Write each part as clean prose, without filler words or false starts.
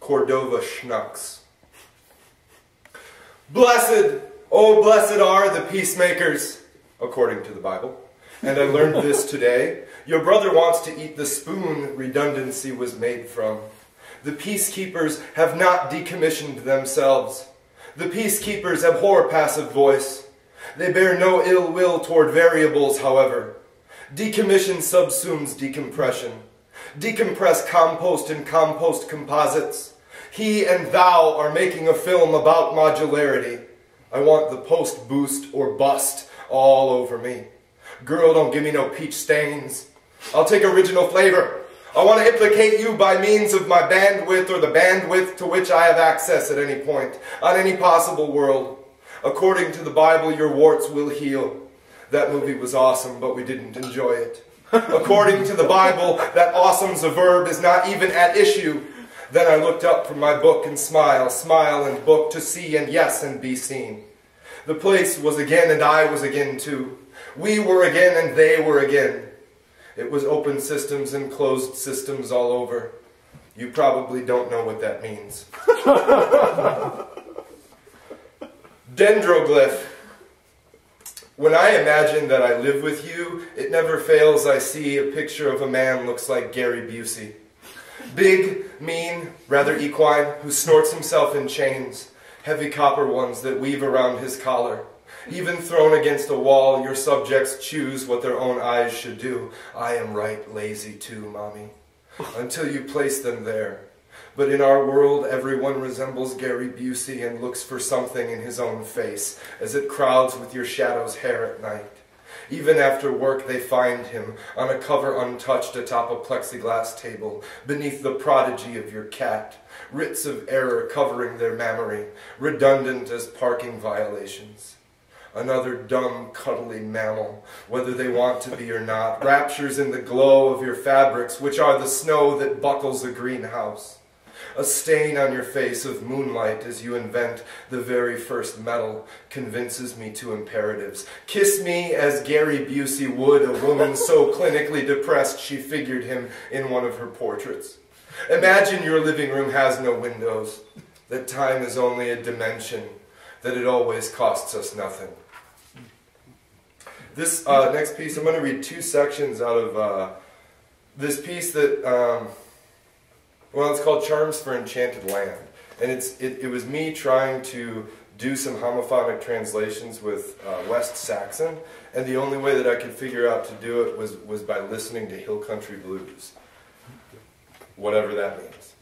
Cordova Schnucks. Blessed, oh blessed are the peacemakers, according to the Bible. And I learned this today. Your brother wants to eat the spoon redundancy was made from. The peacekeepers have not decommissioned themselves. The peacekeepers abhor passive voice. They bear no ill will toward variables, however. Decommission subsumes decompression. Decompress compost and compost composites. He and thou are making a film about modularity. I want the post boost or bust all over me. Girl, don't give me no peach stains. I'll take original flavor. I want to implicate you by means of my bandwidth or the bandwidth to which I have access at any point, on any possible world. According to the Bible, your warts will heal. That movie was awesome, but we didn't enjoy it. According to the Bible, that awesome's a verb is not even at issue. Then I looked up from my book and smile and book to see and yes and be seen. The place was again and I was again too. We were again and they were again. It was open systems and closed systems all over. You probably don't know what that means. Dendroglyph. When I imagine that I live with you, it never fails I see a picture of a man looks like Gary Busey. Big, mean, rather equine, who snorts himself in chains, heavy copper ones that weave around his collar. Even thrown against a wall, your subjects choose what their own eyes should do. I am right lazy too, mommy, until you place them there. But in our world, everyone resembles Gary Busey and looks for something in his own face, as it crowds with your shadow's hair at night. Even after work, they find him, on a cover untouched atop a plexiglass table, beneath the prodigy of your cat, writs of error covering their mammary, redundant as parking violations. Another dumb, cuddly mammal, whether they want to be or not, raptures in the glow of your fabrics, which are the snow that buckles a greenhouse. A stain on your face of moonlight as you invent the very first metal convinces me to imperatives. Kiss me as Gary Busey would a woman so clinically depressed she figured him in one of her portraits. Imagine your living room has no windows, that time is only a dimension, that it always costs us nothing. This next piece, I'm going to read two sections out of this piece that, well, it's called Charms for Enchanted Land. And it was me trying to do some homophonic translations with West Saxon, and the only way that I could figure out to do it was by listening to Hill Country Blues. Whatever that means.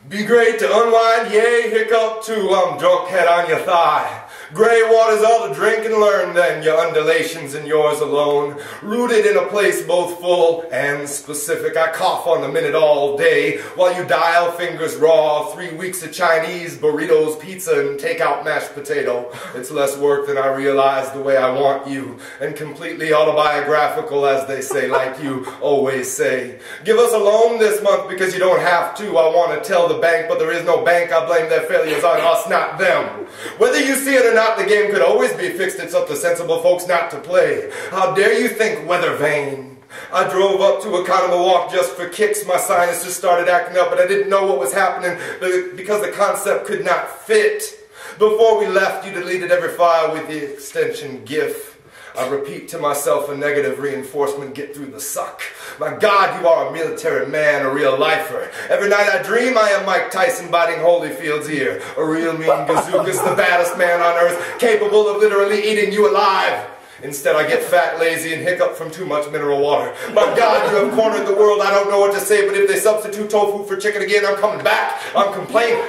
Be great to unwind, yay, hiccup too, drunk head on your thigh. Grey water's all to drink and learn then, your undulations and yours alone. Rooted in a place both full and specific, I cough on the minute all day, while you dial fingers raw, 3 weeks of Chinese, burritos, pizza, and take-out mashed potato. It's less work than I realize the way I want you, and completely autobiographical as they say, like you always say. Give us a loan this month because you don't have to, I want to tell the bank, but there is no bank, I blame their failures on us, not them. Whether you see it or not, the game could always be fixed. It's up to sensible folks not to play. How dare you think weather vane? I drove up to Oconomowoc just for kicks. My sinuses started acting up, but I didn't know what was happening because the concept could not fit. Before we left, you deleted every file with the extension GIF. I repeat to myself a negative reinforcement, get through the suck. My God, you are a military man, a real lifer. Every night I dream I am Mike Tyson biting Holyfield's ear. A real mean gazookas, the baddest man on earth, capable of literally eating you alive. Instead I get fat, lazy, and hiccup from too much mineral water. My God, you have cornered the world, I don't know what to say, but if they substitute tofu for chicken again, I'm coming back. I'm complaining.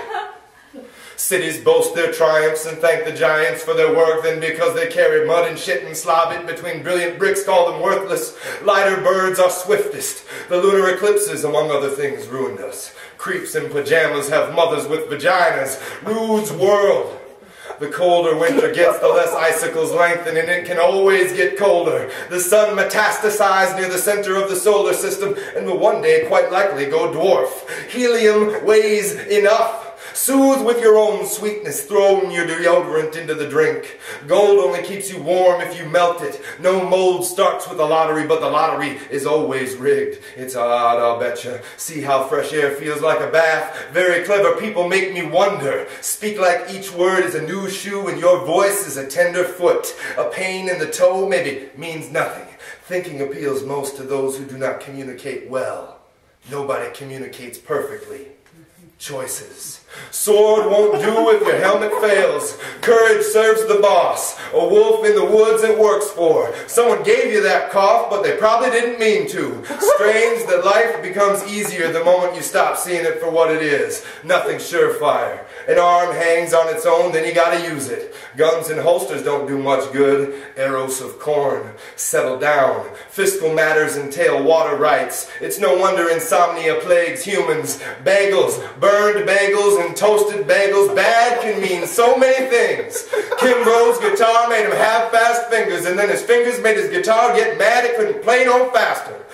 Cities boast their triumphs and thank the giants for their work, then because they carry mud and shit and slob it between brilliant bricks call them worthless. Lighter birds are swiftest. The lunar eclipses, among other things, ruined us. Creeps in pajamas have mothers with vaginas. Rude's world. The colder winter gets, the less icicles lengthen, and it can always get colder. The sun metastasized near the center of the solar system and will one day quite likely go dwarf. Helium weighs enough Soothe with your own sweetness, thrown your deodorant into the drink. Gold only keeps you warm if you melt it. No mold starts with the lottery, but the lottery is always rigged. It's odd, I'll betcha. See how fresh air feels like a bath. Very clever people make me wonder. Speak like each word is a new shoe and your voice is a tender foot. A pain in the toe maybe means nothing. Thinking appeals most to those who do not communicate well. Nobody communicates perfectly. Choices. Sword won't do if your helmet fails. Courage serves the boss. A wolf in the woods it works for. Someone gave you that cough, but they probably didn't mean to. Strange that life becomes easier the moment you stop seeing it for what it is. Nothing surefire. An arm hangs on its own, then you gotta use it. Guns and holsters don't do much good. Arrows of corn. Settle down. Fiscal matters entail water rights. It's no wonder insomnia plagues humans. Bagels, burned bagels, and toasted bagels. Bad can mean so many things. Kimbrough's guitar made him have fast fingers, and then his fingers made his guitar get mad it couldn't play no faster.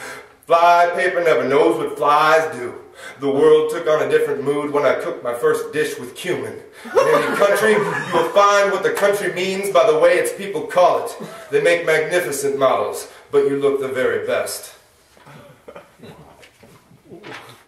Fly paper never knows what flies do. The world took on a different mood when I cooked my first dish with cumin. In any country, you will find what the country means by the way its people call it. They make magnificent models, but you look the very best.